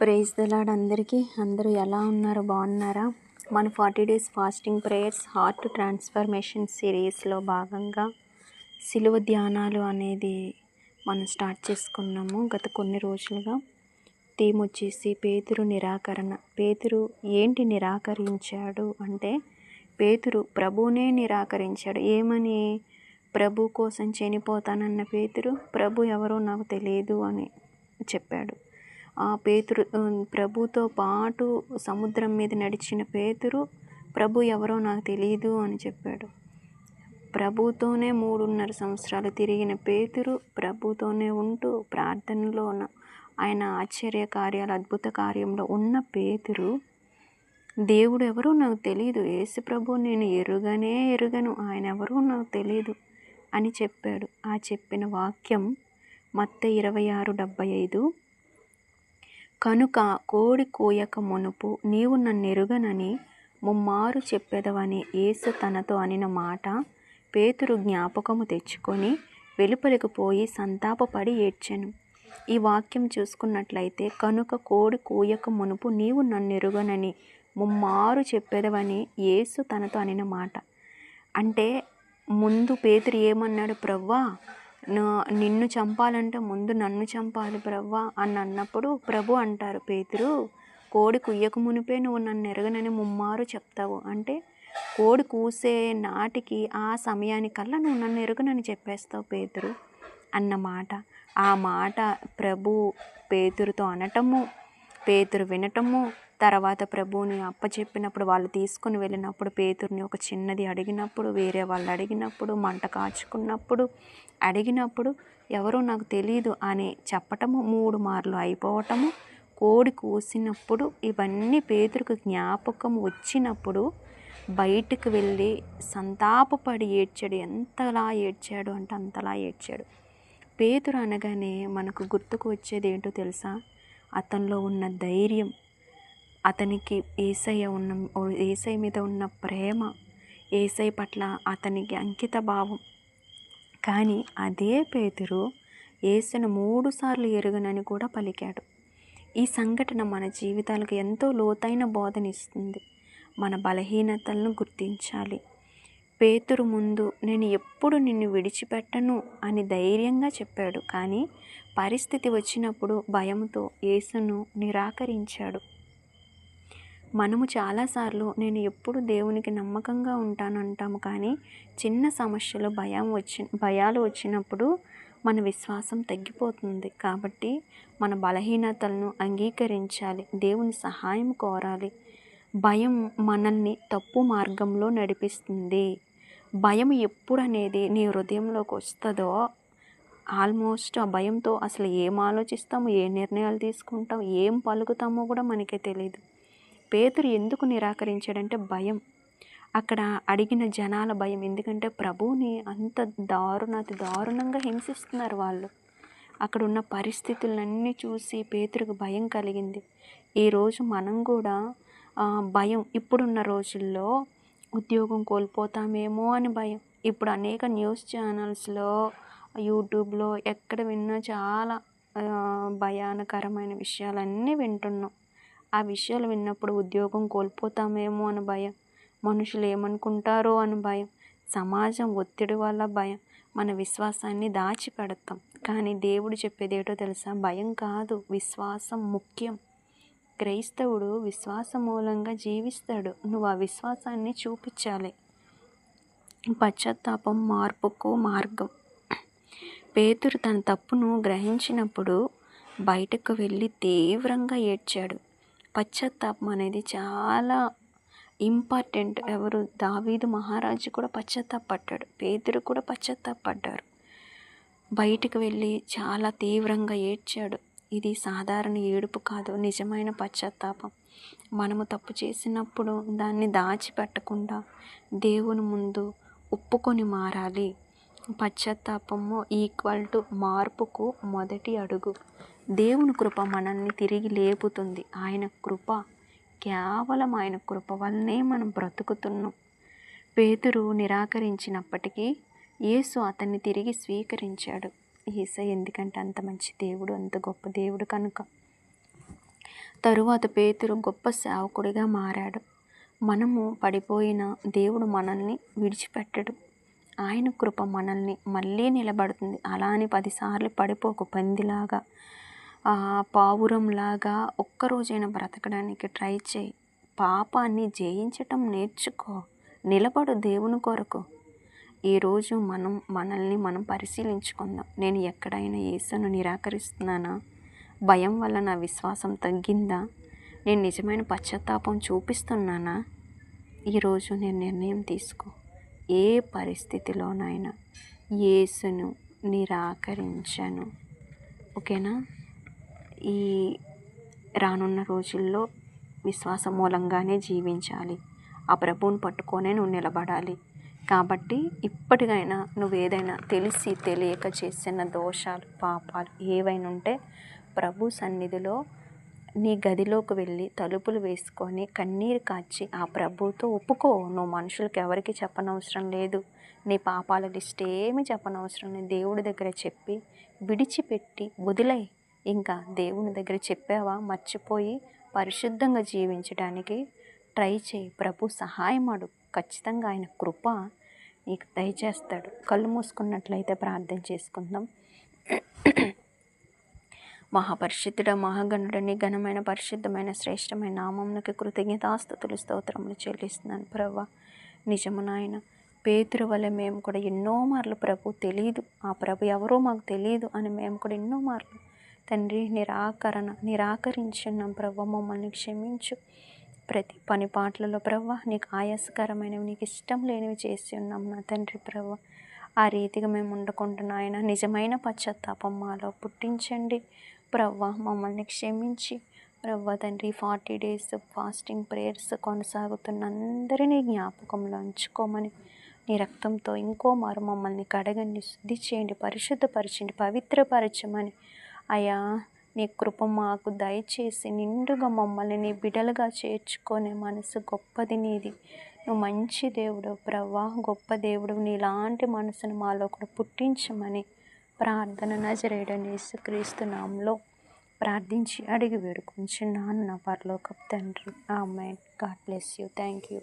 Praise the lord అందరికీ. అందరూ ఎలా ఉన్నారు? బాగున్నారా? మన 40 days fasting prayers heart transformation సిరీస్లో భాగంగా సిలువ ధ్యానాలు అనేది మనం స్టార్ట్ చేసుకున్నాము గత కొన్ని రోజులుగా. థీమ్ వచ్చేసి పేతురు నిరాకరణ. పేతురు ఏంటి నిరాకరించాడు అంటే, పేతురు ప్రభువునే నిరాకరించాడు. ఏమని? ప్రభు కోసం చనిపోతానన్న పేతురు ప్రభు ఎవరో నాకు తెలియదు అని చెప్పాడు. పేతురు ప్రభుతో పాటు సముద్రం మీద నడిచిన పేతురు ప్రభు ఎవరో నాకు తెలియదు అని చెప్పాడు. ప్రభుతోనే 3.5 సంవత్సరాలు తిరిగిన పేతురు ప్రభుతోనే ఉంటూ ప్రార్థనలో ఆయన ఆశ్చర్య కార్యాలు అద్భుత కార్యంలో ఉన్న పేతురు దేవుడు ఎవరో నాకు తెలియదు, యేసు ప్రభు నేను ఎరుగను, ఆయన ఎవరో నాకు తెలియదు అని చెప్పాడు. ఆ చెప్పిన వాక్యం మత్తయి 26:75. కనుక కోడి కూయక మునుపు నీవు నన్నెరుగనని ముమ్మారు చెప్పెదవని యేసు తనతో అనిన మాట పేతురు జ్ఞాపకము తెచ్చుకొని వెలుపలికి పోయి సంతాపపడి ఏడ్చెను. ఈ వాక్యం చూసుకున్నట్లయితే, కనుక కోడి కూయక మునుపు నీవు నన్నెరుగనని ముమ్మారు చెప్పెదవని యేసు తనతో అనిన మాట అంటే, ముందు పేతురు ఏమన్నాడు? ప్రవ్వా, నిన్ను చంపాలంటే ముందు నన్ను చంపాలి ప్రవ్వా అని అన్నప్పుడు ప్రభు అంటారు, పేతురు కోడి కుయ్యక మునిపే నువ్వు నన్ను ఎరగనని ముమ్మారు చెప్తావు అంటే, కోడి కూసే నాటికి ఆ సమయానికల్లా నువ్వు నన్ను ఎరగనని చెప్పేస్తావు పేతురు అన్నమాట. ఆ మాట ప్రభు పేతురుతో అనటము, పేతురు వినటము, తర్వాత ప్రభువుని అప్పచెప్పినప్పుడు వాళ్ళు తీసుకుని వెళ్ళినప్పుడు పేతురుని ఒక చిన్నది అడిగినప్పుడు, వేరే వాళ్ళు అడిగినప్పుడు, మంట కాచుకున్నప్పుడు అడిగినప్పుడు ఎవరో నాకు తెలియదు అని చెప్పటము, 3 మార్లు అయిపోవటము, కోడి కూసినప్పుడు ఇవన్నీ పేతురుకు జ్ఞాపకం వచ్చినప్పుడు బయటకు వెళ్ళి సంతాపపడి ఏడ్చాడు. ఎంతలా ఏడ్చాడు అంటే అంతలా ఏడ్చాడు. పేతురు అనగానే మనకు గుర్తుకు వచ్చేది ఏంటో తెలుసా? అతనిలో ఉన్న ధైర్యం, అతనికి యేసయ్య మీద ఉన్న ప్రేమ, యేసయ్య పట్ల అతనికి అంకిత భావం. కానీ అదే పేతురు యేసును 3 సార్లు ఎరుగనని కూడా పలికాడు. ఈ సంఘటన మన జీవితాలకు ఎంతో లోతైన బోధనిస్తుంది. మన బలహీనతలను గుర్తించాలి. పేతురు ముందు నేను ఎప్పుడు నిన్ను విడిచిపెట్టను అని ధైర్యంగా చెప్పాడు. కానీ పరిస్థితి వచ్చినప్పుడు భయంతో యేసును నిరాకరించాడు. మనము చాలాసార్లు నేను ఎప్పుడు దేవునికి నమ్మకంగా ఉంటాను అంటాము, కానీ చిన్న సమస్యలు భయాలు వచ్చినప్పుడు మన విశ్వాసం తగ్గిపోతుంది. కాబట్టి మన బలహీనతలను అంగీకరించాలి, దేవుని సహాయం కోరాలి. భయం మనల్ని తప్పు మార్గంలో నడిపిస్తుంది. భయం ఎప్పుడు అనేది నీ హృదయంలోకి వస్తుందో ఆల్మోస్ట్ ఆ భయంతో అసలు ఏం ఆలోచిస్తాము, ఏ నిర్ణయాలు తీసుకుంటాం, ఏం పలుకుతామో కూడా మనకే తెలియదు. పేతురు ఎందుకు నిరాకరించాడంటే భయం. అక్కడ అడిగిన జనాల భయం. ఎందుకంటే ప్రభువుని అంత దారుణంగా హింసిస్తున్నారు వాళ్ళు. అక్కడ ఉన్న పరిస్థితులన్నీ చూసి పేతురుకు భయం కలిగింది. ఈరోజు మనం కూడా భయం, ఇప్పుడున్న రోజుల్లో ఉద్యోగం కోల్పోతామేమో అని భయం. ఇప్పుడు అనేక న్యూస్ ఛానల్స్లో, యూట్యూబ్లో ఎక్కడ విన్నా చాలా భయానకరమైన విషయాలన్నీ వింటున్నాం. ఆ విషయాలు విన్నప్పుడు ఉద్యోగం కోల్పోతామేమో అని భయం, మనుషులు ఏమనుకుంటారో అని భయం, సమాజం ఒత్తిడి వల్ల భయం, మన విశ్వాసాన్ని దాచిపెడతాం. కానీ దేవుడు చెప్పేదేటో తెలుసా? భయం కాదు, విశ్వాసం ముఖ్యం. క్రైస్తవుడు విశ్వాస మూలంగా జీవిస్తాడు. నువ్వు ఆ విశ్వాసాన్ని చూపించాలి. పశ్చాత్తాపం మార్పుకు మార్గం. పేతురు తన తప్పును గ్రహించినప్పుడు బయటకు వెళ్ళి తీవ్రంగా ఏడ్చాడు. పశ్చాత్తాపం అనేది చాలా ఇంపార్టెంట్. ఎవరు? దావీదు మహారాజు కూడా పశ్చాత్తాపడ్డాడు, పేతురు కూడా పశ్చాత్తాపడ్డారు. బయటకు వెళ్ళి చాలా తీవ్రంగా ఏడ్చాడు. ఇది సాధారణ ఏడుపు కాదు, నిజమైన పశ్చాత్తాపం. మనము తప్పు చేసినప్పుడు దాన్ని దాచిపెట్టకుండా దేవుని ముందు ఒప్పుకొని మారాలి. పశ్చాత్తాపము = మార్పుకు మొదటి అడుగు. దేవుని కృప మనల్ని తిరిగి లేపుతుంది. ఆయన కృప, కేవలం ఆయన కృప వల్లనే మనం బ్రతుకుతున్నాం. పేతురు నిరాకరించినప్పటికీ యేసు అతన్ని తిరిగి స్వీకరించాడు. యేసయ్య ఎందుకంటే అంత మంచి దేవుడు, అంత గొప్ప దేవుడు కనుక. తరువాత పేతురు గొప్ప సేవకుడిగా మారాడు. మనము పడిపోయిన దేవుడు మనల్ని విడిచిపెట్టడు. ఆయన కృప మనల్ని మళ్ళీ నిలబడుతుంది. అలా అని 10 సార్లు పడిపోకు. పందిలాగా, పావురంలాగా ఒక్కరోజైనా బ్రతకడానికి ట్రై చేయి. పాపాన్ని జయించటం నేర్చుకో. నిలబడు దేవుని కొరకు. ఈరోజు మనల్ని మనం పరిశీలించుకుందాం. నేను ఎక్కడైనా యేసును నిరాకరిస్తున్నానా? భయం వల్ల నా విశ్వాసం తగ్గిందా? నేను నిజమైన పశ్చాత్తాపం చూపిస్తున్నానా? ఈరోజు నేను నిర్ణయం తీసుకో. ఏ పరిస్థితిలోనైనా యేసును నిరాకరించను. ఓకేనా? ఈ రానున్న రోజుల్లో విశ్వాసం మూలంగానే జీవించాలి. ఆ ప్రభువుని పట్టుకొనే నువ్వు నిలబడాలి. కాబట్టి ఇప్పటికైనా నువ్వేదైనా తెలిసి తెలియక చేసిన దోషాలు, పాపాలు ఏవైనా ఉంటే ప్రభు సన్నిధిలో నీ గదిలోకి వెళ్ళి తలుపులు వేసుకొని కన్నీరు కాచి ఆ ప్రభువుతో ఒప్పుకో. నువ్వు మనుషులకి ఎవరికి చెప్పనవసరం లేదు. నీ పాపాల లిస్ట్ ఏమి చెప్పనవసరం లేదు. దేవుడి దగ్గర చెప్పి విడిచిపెట్టి వదిలై. ఇంకా దేవుని దగ్గర చెప్పావా, మర్చిపోయి పరిశుద్ధంగా జీవించడానికి ట్రై చేయి. ప్రభు సహాయం అడుగు. ఖచ్చితంగా ఆయన కృప నీకు దయచేస్తాడు. కళ్ళు మూసుకున్నట్లయితే ప్రార్థన చేసుకుందాం. మహాపరిశుద్ధుడ, మహాగణుడని, ఘనమైన పరిశుద్ధమైన శ్రేష్టమైన నామమునకి కృతజ్ఞతాస్తుతులు స్తోత్రములు చెల్లిస్తున్నాను ప్రభా. నిజము నాయన, పేతురు వల్ల మేము కూడా ఎన్నో మార్లు ప్రభు తెలియదు, ఆ ప్రభు ఎవరో మాకు తెలియదు అని మేము కూడా ఎన్నో మార్లు తండ్రి నిరాకరించున్నాం ప్రభు. మమ్మల్ని క్షమించు. ప్రతి పని పాటలలో ప్రభు నీకు ఆయాసకరమైనవి, నీకు ఇష్టం లేనివి చేసి ఉన్నాం నా తండ్రి ప్రభు. ఆ రీతిగా మేము ఉండకుంటున్నాయన నిజమైన పశ్చాత్తాపం మాలో పుట్టించండి ప్రవ్వ. మమ్మల్ని క్షమించి ప్రవ్వ తండ్రి 40 days ఫాస్టింగ్ ప్రేయర్స్ కొనసాగుతున్న అందరినీ జ్ఞాపకంలో ఉంచుకోమని, నీ రక్తంతో ఇంకో మారు మమ్మల్ని కడగండి, శుద్ధి చేయండి, పరిశుద్ధపరచండి, పవిత్రపరచమని అయ్యా నీ కృప మాకు దయచేసి నిండుగా మమ్మల్ని నీ బిడలుగా చేర్చుకునే మనసు గొప్పది నీది. నువ్వు మంచి దేవుడు ప్రవ్వా, గొప్ప దేవుడు. నీలాంటి మనసును మాలో కూడా పుట్టించమని ప్రార్థన నజరేయుడైన యేసుక్రీస్తు నామములో ప్రార్థించి అడిగి వేడుకొంచున్నాను నా పరలోకపు తండ్రి. ఆమేన్. God bless you. Thank you.